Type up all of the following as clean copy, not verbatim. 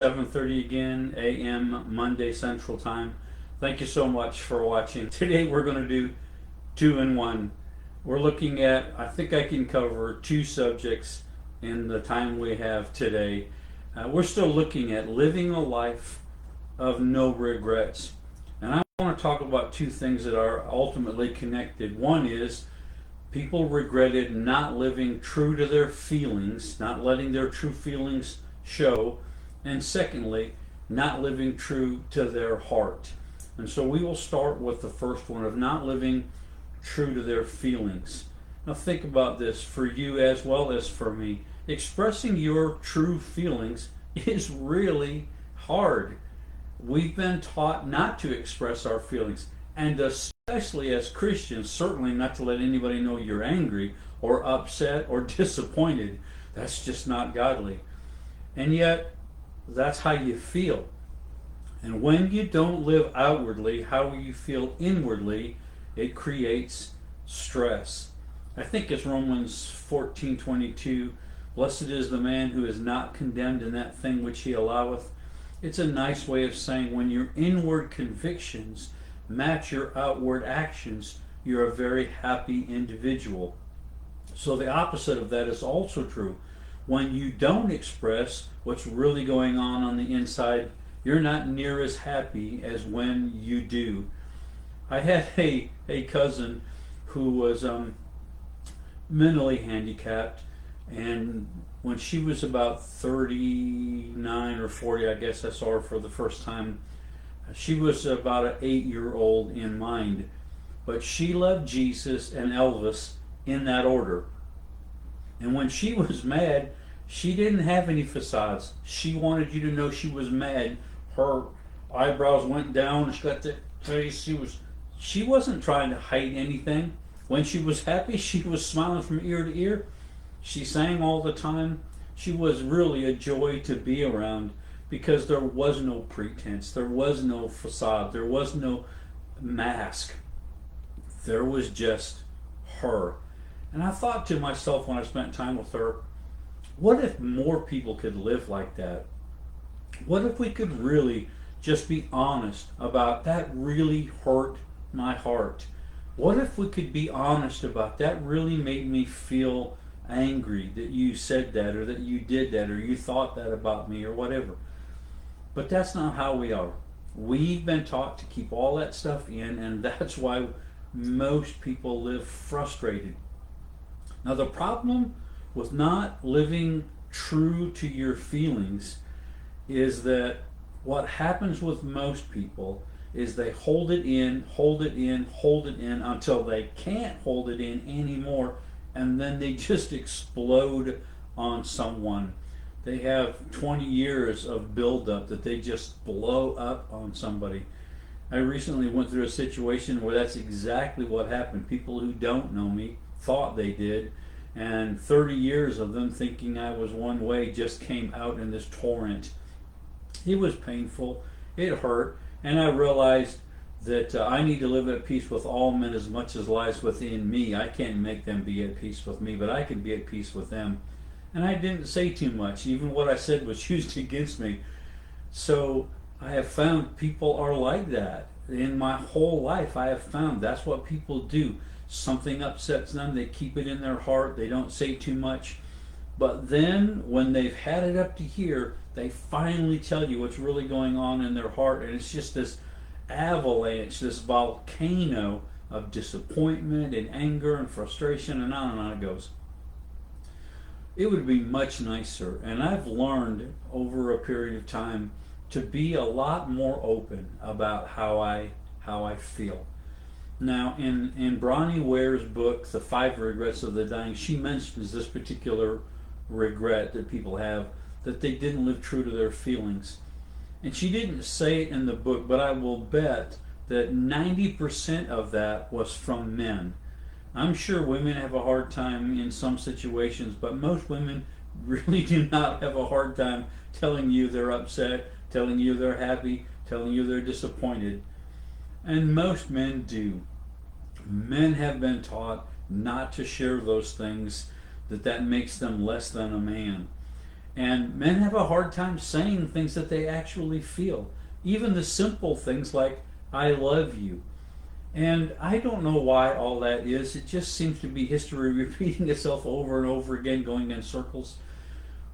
7:30 again, a.m. Monday Central Time. Thank you so much for watching. Today we're going to do two in one. We're looking at, I think I can cover two subjects in the time we have today. We're still looking at living a life of no regrets. And I want to talk about two things that are ultimately connected. One is people regretted not living true to their feelings, not letting their true feelings show, and secondly, not living true to their heart. And so we will start with the first one of not living true to their feelings. Now, think about this for you as well as for me. Expressing your true feelings is really hard. We've been taught not to express our feelings, and especially as Christians, certainly not to let anybody know you're angry or upset or disappointed. That's just not godly. And yet, that's how you feel. And when you don't live outwardly how you feel inwardly, it creates stress. I think it's Romans 14:22. Blessed is the man who is not condemned in that thing which he alloweth. It's a nice way of saying when your inward convictions match your outward actions, you're a very happy individual. So the opposite of that is also true. When you don't express what's really going on the inside, you're not near as happy as when you do. I had a cousin who was mentally handicapped, and when she was about 39 or 40, I guess I saw her for the first time. She was about an 8-year old in mind, but she loved Jesus and Elvis in that order. And when she was mad, she didn't have any facades. She wanted you to know she was mad. Her eyebrows went down. She got the face. She wasn't trying to hide anything. When she was happy, she was smiling from ear to ear. She sang all the time. She was really a joy to be around because there was no pretense. There was no facade. There was no mask. There was just her. And I thought to myself when I spent time with her, what if more people could live like that? What if we could really just be honest about that really hurt my heart? What if we could be honest about that really made me feel angry that you said that or that you did that or you thought that about me or whatever? But that's not how we are. We've been taught to keep all that stuff in, and that's why most people live frustrated. Now, the problem with not living true to your feelings is that what happens with most people is they hold it in, hold it in, hold it in until they can't hold it in anymore, and then they just explode on someone. They have 20 years of buildup that they just blow up on somebody. I recently went through a situation where that's exactly what happened. People who don't know me thought they did, and 30 years of them thinking I was one way just came out in this torrent. It was painful, it hurt, and I realized that I need to live at peace with all men as much as lies within me. I can't make them be at peace with me, but I can be at peace with them. And I didn't say too much. Even what I said was used against me. So I have found people are like that. In my whole life, I have found that's what people do. Something upsets them, they keep it in their heart, they don't say too much. But then, when they've had it up to here, they finally tell you what's really going on in their heart, and it's just this avalanche, this volcano of disappointment and anger and frustration, and on it goes. It would be much nicer, and I've learned over a period of time to be a lot more open about how I feel. Now, in Bronnie Ware's book, The Five Regrets of the Dying, she mentions this particular regret that people have, that they didn't live true to their feelings. And she didn't say it in the book, but I will bet that 90% of that was from men. I'm sure women have a hard time in some situations, but most women really do not have a hard time telling you they're upset, telling you they're happy, telling you they're disappointed. And most men do. Men have been taught not to share those things, that makes them less than a man. And men have a hard time saying things that they actually feel. Even the simple things like, I love you. And I don't know why all that is. It just seems to be history repeating itself over and over again, going in circles.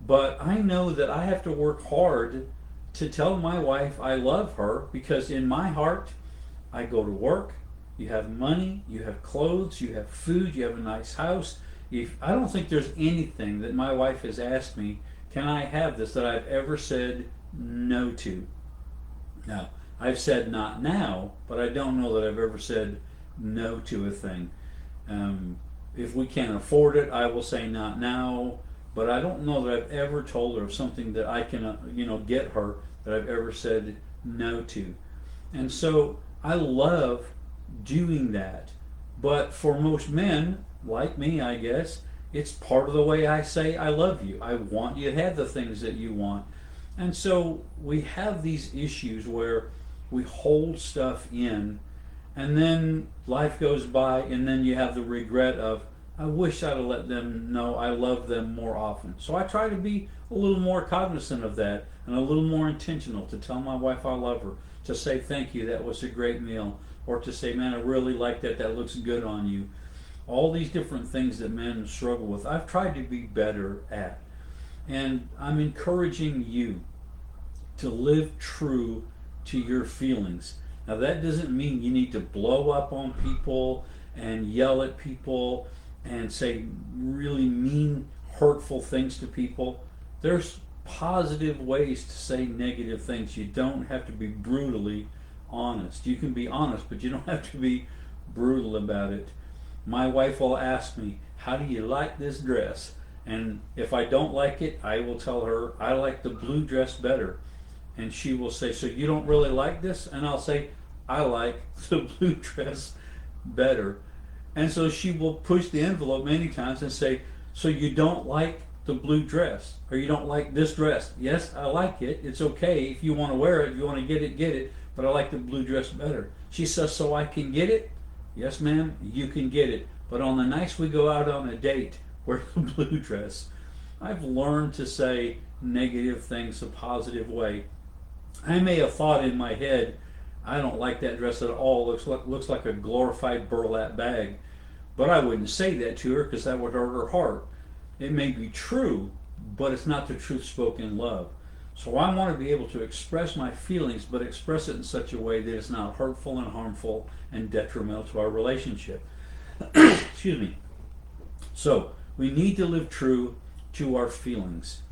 But I know that I have to work hard to tell my wife I love her because in my heart, I go to work, you have money, you have clothes, you have food, you have a nice house. If I don't think there's anything that my wife has asked me, can I have this, that I've ever said no to. Now, I've said not now, but I don't know that I've ever said no to a thing. Um, if we can't afford it, I will say not now. But I don't know that I've ever told her of something that I can, get her that I've ever said no to. And so I love doing that. But for most men, like me, I guess, it's part of the way I say I love you. I want you to have the things that you want. And so we have these issues where we hold stuff in, and then life goes by, and then you have the regret of, I wish I'd have let them know I love them more often. So I try to be a little more cognizant of that and a little more intentional to tell my wife I love her, to say thank you, that was a great meal, or to say, man, I really like that, that looks good on you. All these different things that men struggle with, I've tried to be better at. And I'm encouraging you to live true to your feelings. Now, that doesn't mean you need to blow up on people and yell at people and say really mean, hurtful things to people. There's positive ways to say negative things. You don't have to be brutally honest. You can be honest, but you don't have to be brutal about it. My wife will ask me, how do you like this dress? And if I don't like it, I will tell her, I like the blue dress better. And she will say, so you don't really like this? And I'll say, I like the blue dress better. And so she will push the envelope many times and say, so you don't like the blue dress, or you don't like this dress? Yes, I like it. It's okay. If you want to wear it, if you want to get it, get it. But I like the blue dress better. She says, so I can get it? Yes, ma'am, you can get it. But on the nights we go out on a date, wear the blue dress. I've learned to say negative things a positive way. I may have thought in my head, I don't like that dress at all. Looks like a glorified burlap bag. But I wouldn't say that to her because that would hurt her heart. It may be true, but it's not the truth spoken in love. So I want to be able to express my feelings, but express it in such a way that it's not hurtful and harmful and detrimental to our relationship. Excuse me. So we need to live true to our feelings.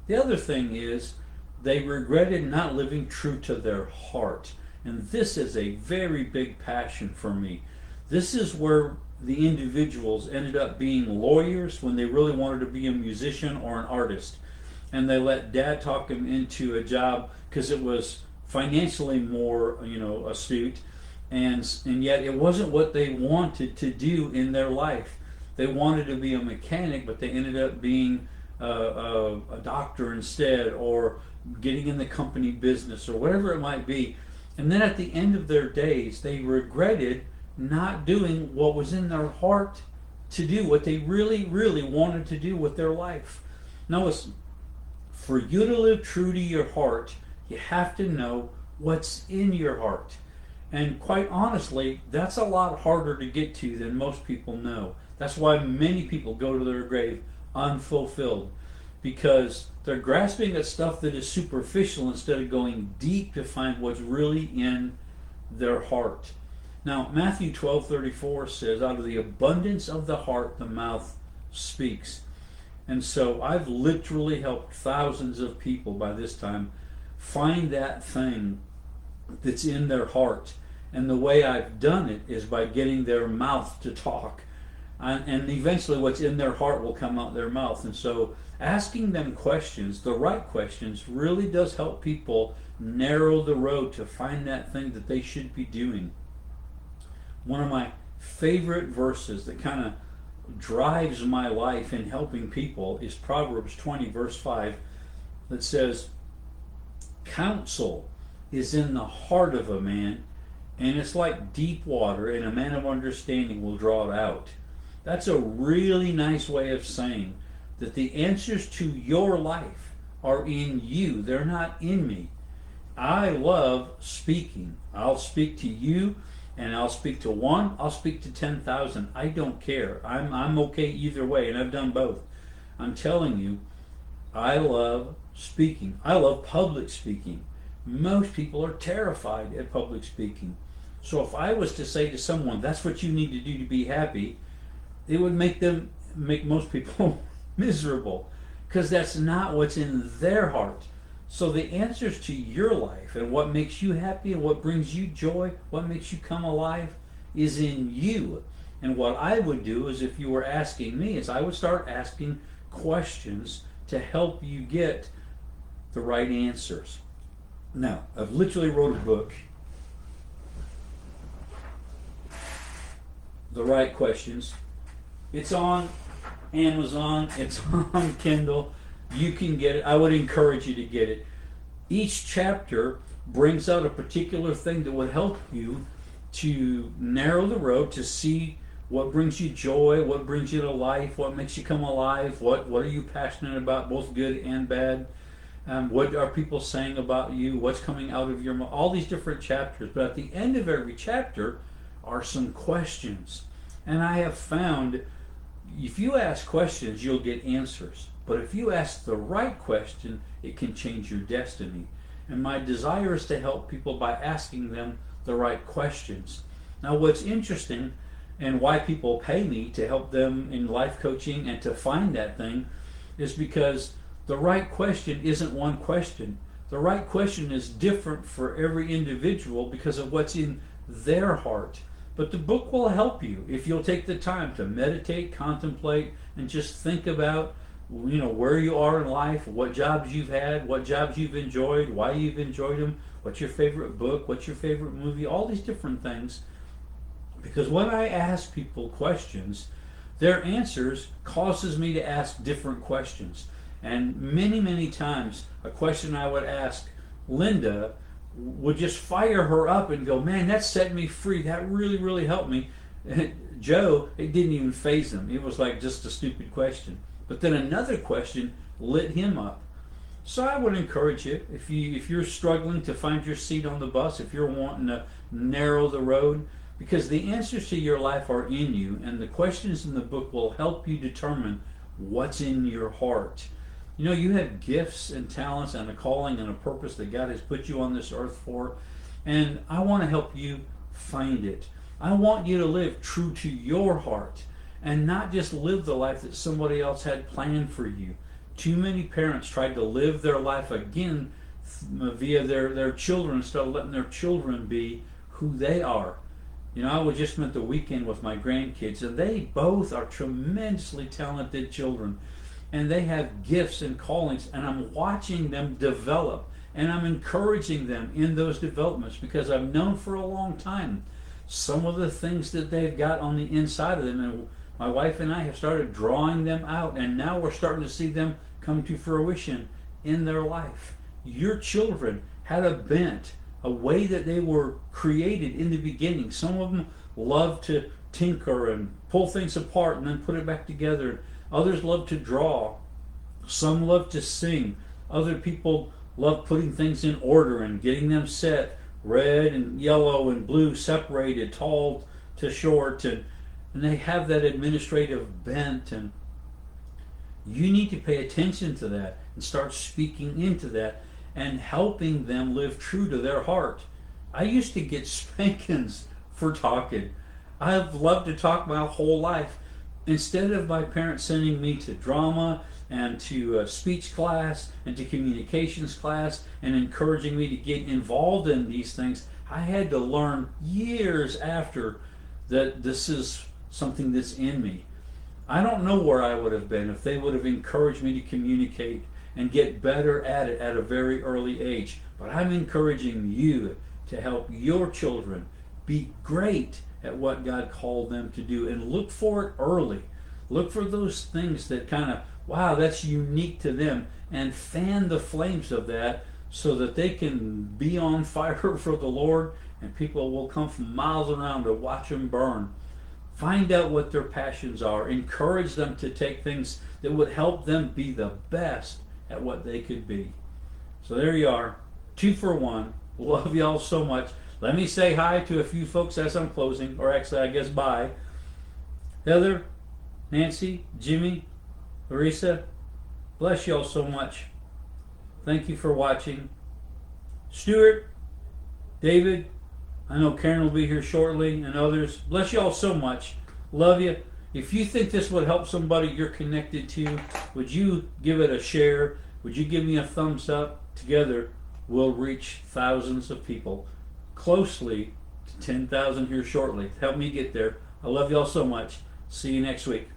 The other thing is they regretted not living true to their heart. And this is a very big passion for me. This is where the individuals ended up being lawyers when they really wanted to be a musician or an artist. And they let dad talk them into a job because it was financially more, astute. And yet it wasn't what they wanted to do in their life. They wanted to be a mechanic, but they ended up being a doctor instead, or getting in the company business, or whatever it might be. And then at the end of their days, they regretted not doing what was in their heart to do, what they really, really wanted to do with their life. Now listen, for you to live true to your heart, you have to know what's in your heart. And quite honestly, that's a lot harder to get to than most people know. That's why many people go to their grave unfulfilled, because they're grasping at stuff that is superficial instead of going deep to find what's really in their heart. Now, Matthew 12:34 says, out of the abundance of the heart, the mouth speaks. And so I've literally helped thousands of people by this time find that thing that's in their heart. And the way I've done it is by getting their mouth to talk. And eventually what's in their heart will come out their mouth. And so asking them questions, the right questions, really does help people narrow the road to find that thing that they should be doing. One of my favorite verses that kind of drives my life in helping people is Proverbs 20, verse 5, that says, counsel is in the heart of a man, and it's like deep water, and a man of understanding will draw it out. That's a really nice way of saying that the answers to your life, are in you. They're not in me. I love speaking. I'll speak to you, and I'll speak to one. I'll speak to 10,000. I don't care. I'm okay either way, and I've done both. I'm telling you, I love speaking. I love public speaking. Most people are terrified at public speaking. So if I was to say to someone, that's what you need to do to be happy, it would make most people miserable, because that's not what's in their heart. So the answers to your life and what makes you happy and what brings you joy, what makes you come alive, is in you. And what I would do is, if you were asking me, is I would start asking questions to help you get the right answers. Now, I've literally wrote a book, The Right Questions. It's on Amazon, it's on Kindle. You can get it. I would encourage you to get it. Each chapter brings out a particular thing that would help you to narrow the road, to see what brings you joy, what brings you to life, what makes you come alive, what are you passionate about, both good and bad. What are people saying about you, what's coming out of your mouth, all these different chapters. But at the end of every chapter are some questions. And I have found if you ask questions, you'll get answers. But if you ask the right question, it can change your destiny. And my desire is to help people by asking them the right questions. Now, what's interesting and why people pay me to help them in life coaching and to find that thing is because the right question isn't one question. The right question is different for every individual because of what's in their heart. But the book will help you if you'll take the time to meditate, contemplate, and just think about, where you are in life, what jobs you've had, what jobs you've enjoyed, why you've enjoyed them, what's your favorite book, what's your favorite movie, all these different things. Because when I ask people questions, their answers causes me to ask different questions. And many, many times, a question I would ask Linda would just fire her up and go, man, that set me free. That really, really helped me. And Joe, it didn't even faze him. It was like just a stupid question. But then another question lit him up. So I would encourage you, if you're struggling to find your seat on the bus, if you're wanting to narrow the road, because the answers to your life are in you, and the questions in the book will help you determine what's in your heart. You have gifts and talents and a calling and a purpose that God has put you on this earth for, and I want to help you find it. I want you to live true to your heart and not just live the life that somebody else had planned for you. Too many parents tried to live their life again via their children instead of letting their children be who they are. I just spent the weekend with my grandkids, and they both are tremendously talented children. And they have gifts and callings, and I'm watching them develop, and I'm encouraging them in those developments because I've known for a long time some of the things that they've got on the inside of them, and my wife and I have started drawing them out, and now we're starting to see them come to fruition in their life. Your children had a bent, a way that they were created in the beginning. Some of them love to tinker and pull things apart and then put it back together. Others love to draw. Some love to sing. Other people love putting things in order and getting them set, red and yellow and blue separated, tall to short, and they have that administrative bent. And you need to pay attention to that and start speaking into that and helping them live true to their heart. I used to get spankings for talking. I've loved to talk my whole life. Instead of my parents sending me to drama and to speech class and to communications class and encouraging me to get involved in these things, I had to learn years after that this is something that's in me. I don't know where I would have been if they would have encouraged me to communicate and get better at it at a very early age. But I'm encouraging you to help your children be great at what God called them to do, and look for it early. Look for those things that kind of, wow, that's unique to them, and fan the flames of that so that they can be on fire for the Lord, and people will come from miles around to watch them burn. Find out what their passions are. Encourage them to take things that would help them be the best at what they could be. So there you are, 2 for 1. Love y'all so much. Let me say hi to a few folks as I'm closing, or actually, I guess bye. Heather, Nancy, Jimmy, Larissa, bless y'all so much. Thank you for watching. Stuart, David, I know Karen will be here shortly, and others. Bless y'all so much. Love you. If you think this would help somebody you're connected to, would you give it a share? Would you give me a thumbs up? Together, we'll reach thousands of people. Closely to 10,000 here shortly. Help me get there. I love y'all so much. See you next week.